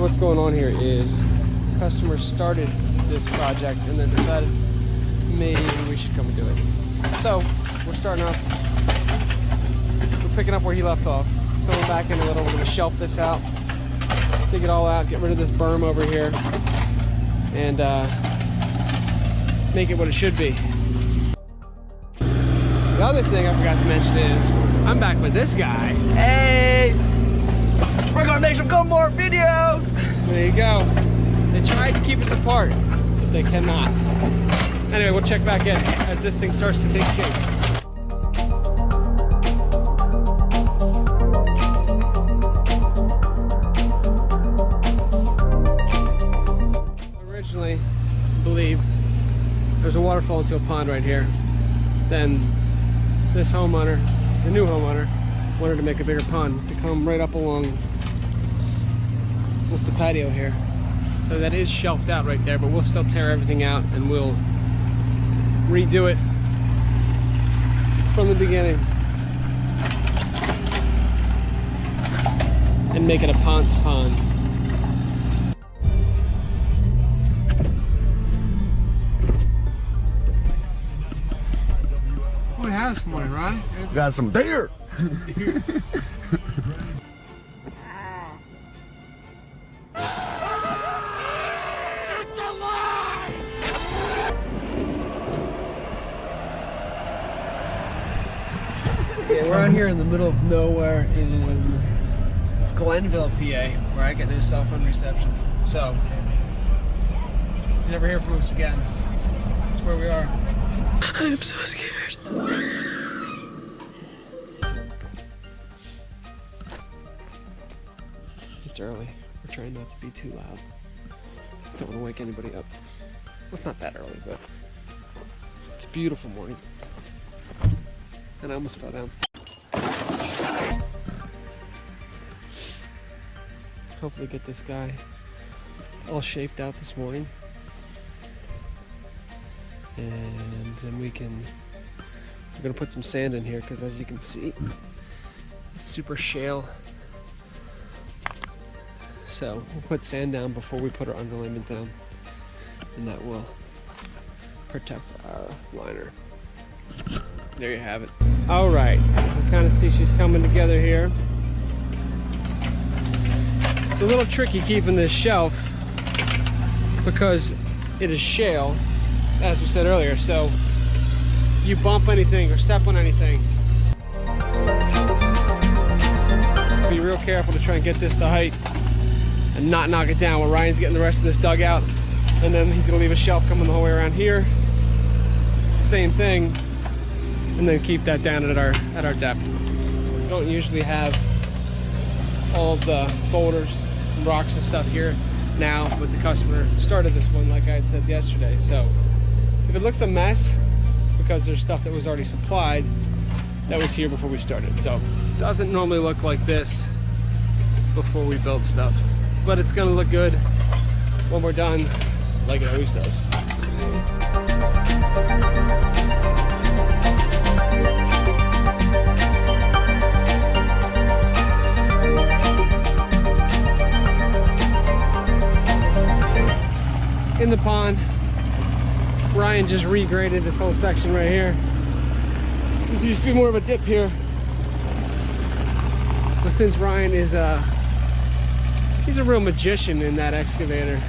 what's going on here is customers started this project and then decided maybe we should come and do it. So we're starting off, we're picking up where he left off, filling back in a little. We're going to shelf this out, dig it all out, get rid of this berm over here, and make it what it should be. The other thing I forgot to mention is I'm back with this guy. Hey! We're gonna make some good more videos! There you go. They tried to keep us apart, but they cannot. Anyway, we'll check back in as this thing starts to take shape. Originally, I believe there's a waterfall into a pond right here. Then this homeowner, the new homeowner, wanted to make a bigger pond to come right up along what's the patio here. So that is shelved out right there, but we'll still tear everything out and we'll redo it from the beginning and make it a Ponce pond. What do we have this morning, Ron? We got some deer! Yeah, we're out here in the middle of nowhere in Glenville, PA, where I get no cell phone reception. So, you never hear from us again. That's where we are. I'm so scared. It's early. We're trying not to be too loud. Don't want to wake anybody up. Well, it's not that early, but it's a beautiful morning. And I almost fell down. Hopefully get this guy all shaped out this morning. And then we're gonna put some sand in here because as you can see, it's super shale. So we'll put sand down before we put our underlayment down. And that will protect our liner. There you have it. All right, you kind of see she's coming together here. It's a little tricky keeping this shelf because it is shale, as we said earlier, so if you bump anything or step on anything, be real careful to try and get this to height and not knock it down while Ryan's getting the rest of this dug out. And then he's gonna leave a shelf coming the whole way around here. Same thing. And then keep that down at our depth. We don't usually have all of the boulders and rocks and stuff here now, but the customer started this one like I had said yesterday. So if it looks a mess, it's because there's stuff that was already supplied that was here before we started. So it doesn't normally look like this before we build stuff, but it's gonna look good when we're done, like it always does. In the pond, Ryan just regraded this whole section right here. This used to be more of a dip here, but since Ryan is he's a real magician in that excavator.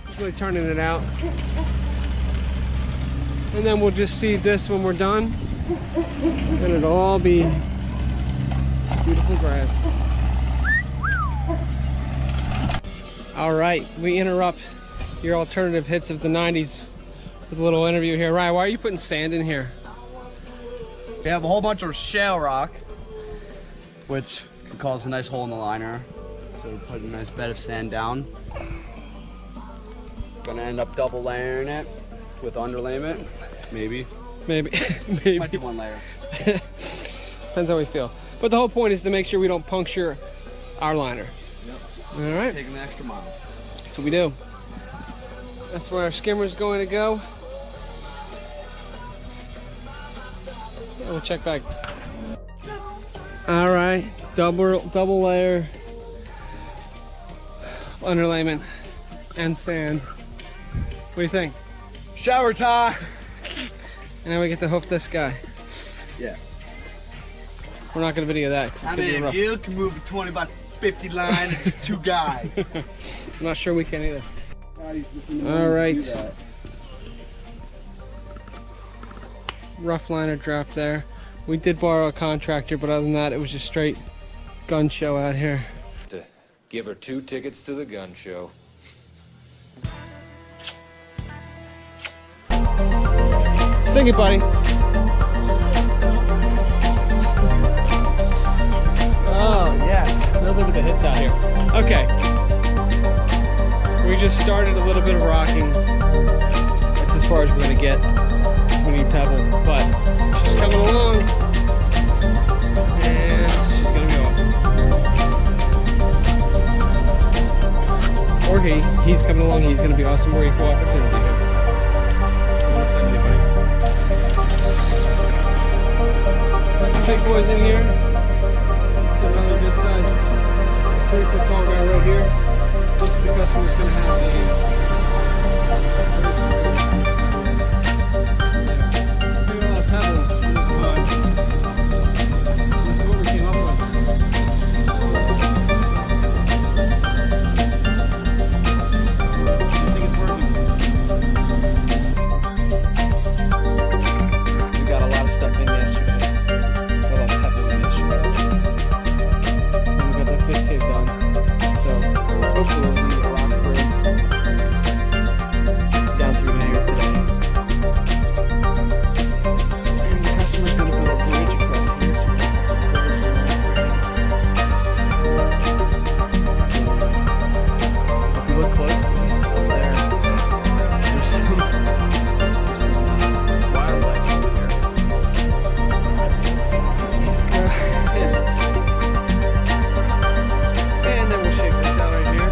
He's really turning it out. And then we'll just seed this when we're done, and it'll all be beautiful grass. All right, we interrupt your alternative hits of the 90s with a little interview here. Ryan, why are you putting sand in here? We have a whole bunch of shale rock, which can cause a nice hole in the liner. So we put a nice bed of sand down. Gonna end up double layering it with underlayment, maybe. Maybe. Might do one layer. Depends how we feel. But the whole point is to make sure we don't puncture our liner. Yep. All right. Taking the extra mile. That's what we do. That's where our skimmer is going to go. And we'll check back. All right, double layer underlayment and sand. What do you think? Shower time. And now we get to hoof this guy. Yeah. We're not gonna video that. I mean, if you can move a 20 by 50 line and just 2 guys. I'm not sure we can either. All right. Rough liner drop there. We did borrow a contractor, but other than that, it was just straight gun show out here. To give her 2 tickets to the gun show. Sing it, buddy. Oh, yes. Nothing but the hits out here. Okay. We just started a little bit of rocking. That's as far as we're going to get. We need pebble, but she's coming along. And she's going to be awesome. Or he's coming along. He's going to be awesome. Or equal opportunity. Big boys in here. It's a really good size 3-foot tall guy right here. Looks like the customer's gonna have a lot of pebbles in this pond. This is what we came up with. I think it's working. We got a lot of stuff in yesterday. Hopefully we'll get a rock through down through here today. And the customer's going to build a bridge across here. If you look closely there, there's some wildlife over here. And then we'll shake this out right here.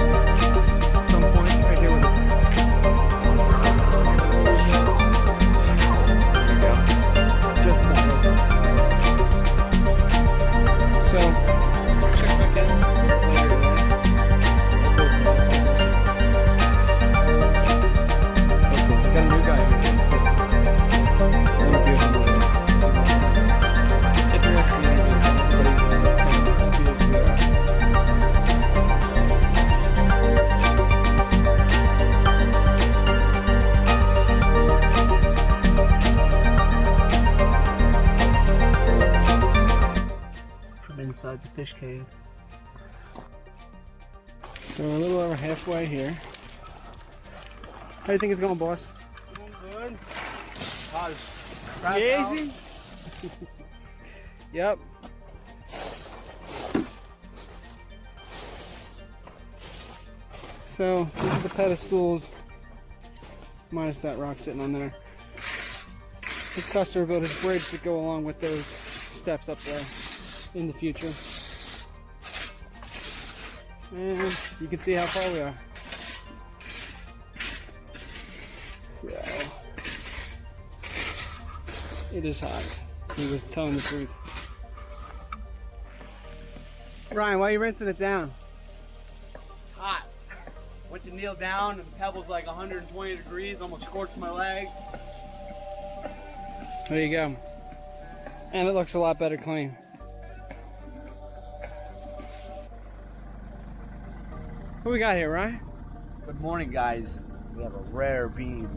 Inside the fish cave. So we're a little over halfway here. How do you think it's going, boss? Going good. Easy. Yep. So these are the pedestals, minus that rock sitting on there. This customer built his bridge to go along with those steps up there in the future. And you can see how far we are. So it is hot. He was telling the truth. Ryan, why are you rinsing it down? Hot. Went to kneel down and the pebble's like 120 degrees, almost scorched my legs. There you go. And it looks a lot better clean. What we got here, Ryan? Good morning, guys. We have a rare beam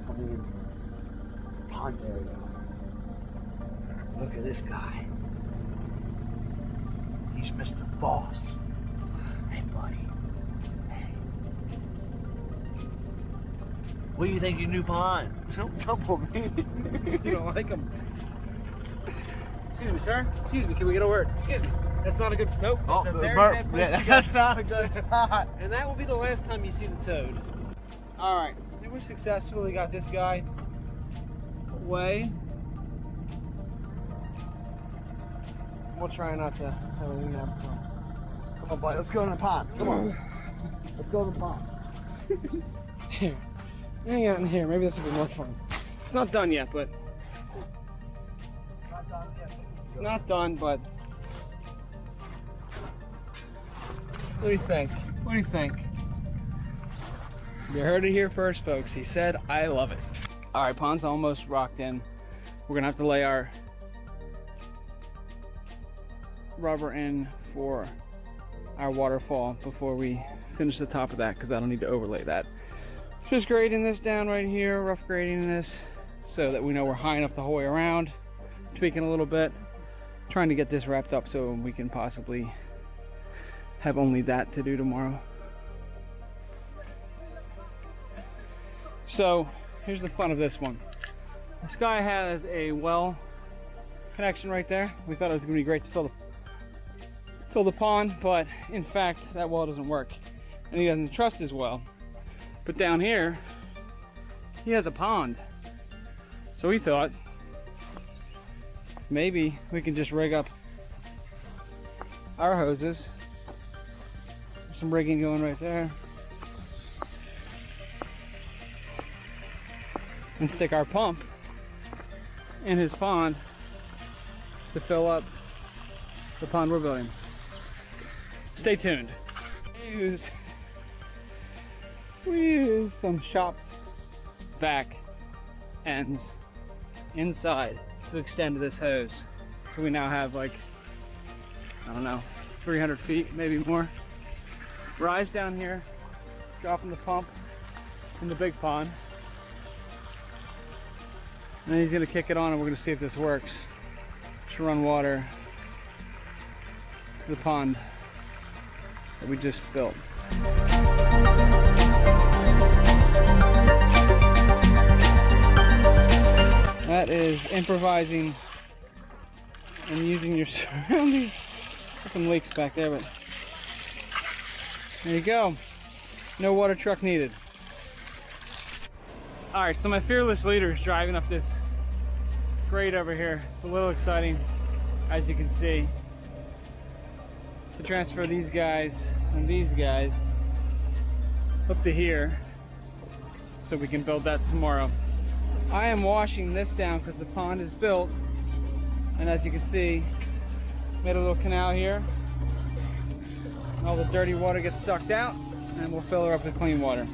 coming in the pond area. Look at this guy. He's Mr. Boss. Hey, buddy. Hey. What do you think of your new pond? Don't tumble me. You don't like him. Excuse me, sir. Excuse me. Can we get a word? Excuse me. That's not a good. Nope. That's a very bad place to go. That's not a good spot. And that will be the last time you see the toad. All right. I think we successfully got this guy away. We'll try not to have anything happen to him. Come on, buddy. Let's go in the pond. Come on. Let's go in the pond. Here. Hang out in here. Maybe this will be more fun. It's not done yet, but Not done yet. it's not done, but What do you think? What do you think? You heard it here first, folks. He said, I love it. All right, pond's almost rocked in. We're gonna have to lay our rubber in for our waterfall before we finish the top of that, because I don't need to overlay that. Just grading this down right here, rough grading this, so that we know we're high enough the whole way around. Tweaking a little bit, trying to get this wrapped up so we can possibly have only that to do tomorrow. So here's the fun of this one. This guy has a well connection right there. We thought it was gonna be great to fill the pond, but in fact that well doesn't work and he doesn't trust his well. But down here he has a pond, so we thought maybe we can just rig up our hoses. There's some rigging going right there, and stick our pump in his pond to fill up the pond we're building. Stay tuned. We use some shop vac ends inside to extend this hose. So we now have like, I don't know, 300 feet, maybe more. Rise down here, dropping the pump in the big pond. And then he's gonna kick it on and we're gonna see if this works to run water to the pond that we just built. That is improvising and using your surroundings. There's some leaks back there, but there you go. No water truck needed. All right, so my fearless leader is driving up this grade over here. It's a little exciting, as you can see, to transfer these guys and these guys up to here so we can build that tomorrow. I am washing this down because the pond is built, and as you can see, made a little canal here. All the dirty water gets sucked out and we'll fill her up with clean water.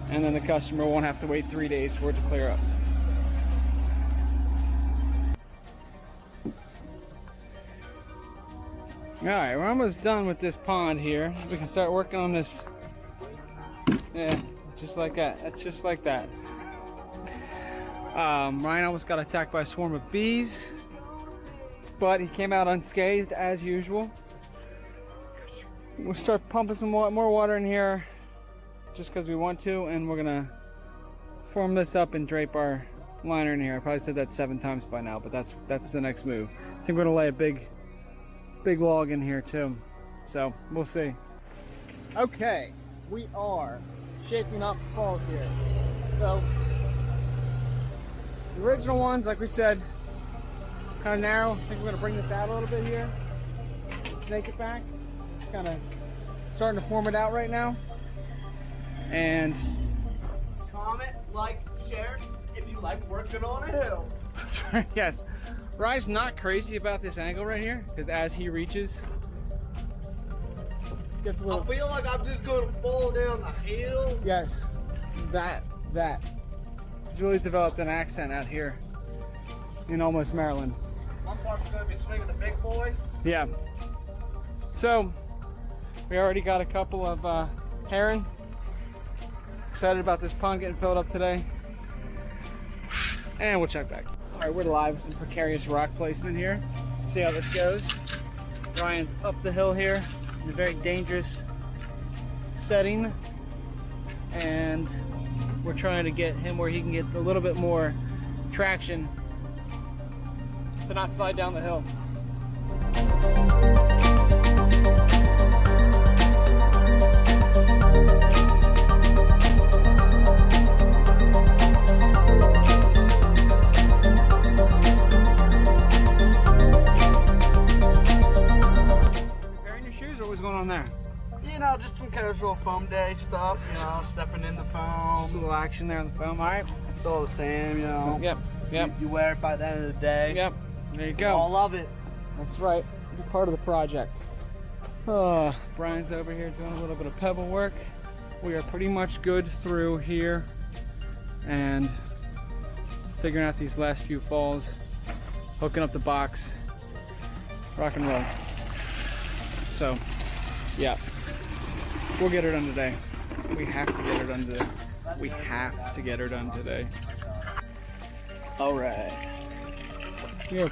And then the customer won't have to wait 3 days for it to clear up. Alright, we're almost done with this pond here. We can start working on this. Yeah, just like that. That's just like that. Ryan almost got attacked by a swarm of bees, but he came out unscathed as usual. We'll start pumping some more water in here just because we want to, and we're gonna form this up and drape our liner in here. I probably said that 7 times by now, but that's the next move. I think we're gonna lay a big log in here too, so we'll see. Okay, we are shaping up falls here. So the original ones, like we said, kind of narrow. I think we're gonna bring this out a little bit here, snake it back. It's kind of starting to form it out right now. And Comment, like, share if you like working on a hill. that's right, yes. Rye's not crazy about this angle right here, because as he reaches, it gets a little. I feel like I'm just gonna fall down the hill. Yes, that. He's really developed an accent out here in almost Maryland. One part's gonna be swinging the big boy. Yeah. So we already got a couple of herring. Excited about this pond getting filled up today. And we'll check back. All right, we're live with some precarious rock placement here. See how this goes. Ryan's up the hill here in a very dangerous setting. And we're trying to get him where he can get a little bit more traction to not slide down the hill. You know, just some casual foam day stuff, you know, stepping in the foam. Just a little action there on the foam, all right? It's all the same, you know. Yep. You wear it by the end of the day. Yep, there you I go. love it. That's right, be part of the project. Brian's over here doing a little bit of pebble work. We are pretty much good through here and figuring out these last few falls, hooking up the box, rock and roll. So, yeah, we'll get her done today. We have to get her done today. We have to get her done today. All right. We are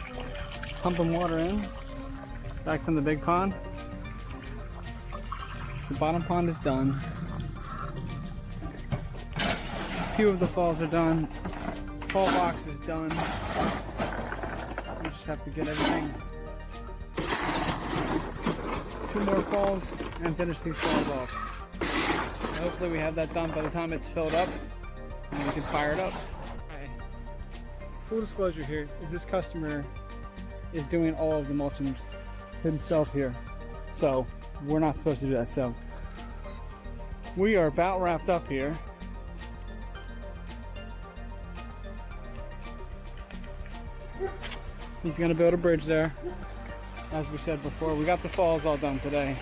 pumping water in, back from the big pond. The bottom pond is done. A few of the falls are done. Fall box is done. We just have to get everything. 2 more falls and finish these falls off. Hopefully we have that done by the time it's filled up and we can fire it up. Okay. Full disclosure here is this customer is doing all of the mulching himself here. So we're not supposed to do that. So we are about wrapped up here. He's gonna build a bridge there. As we said before, we got the falls all done today.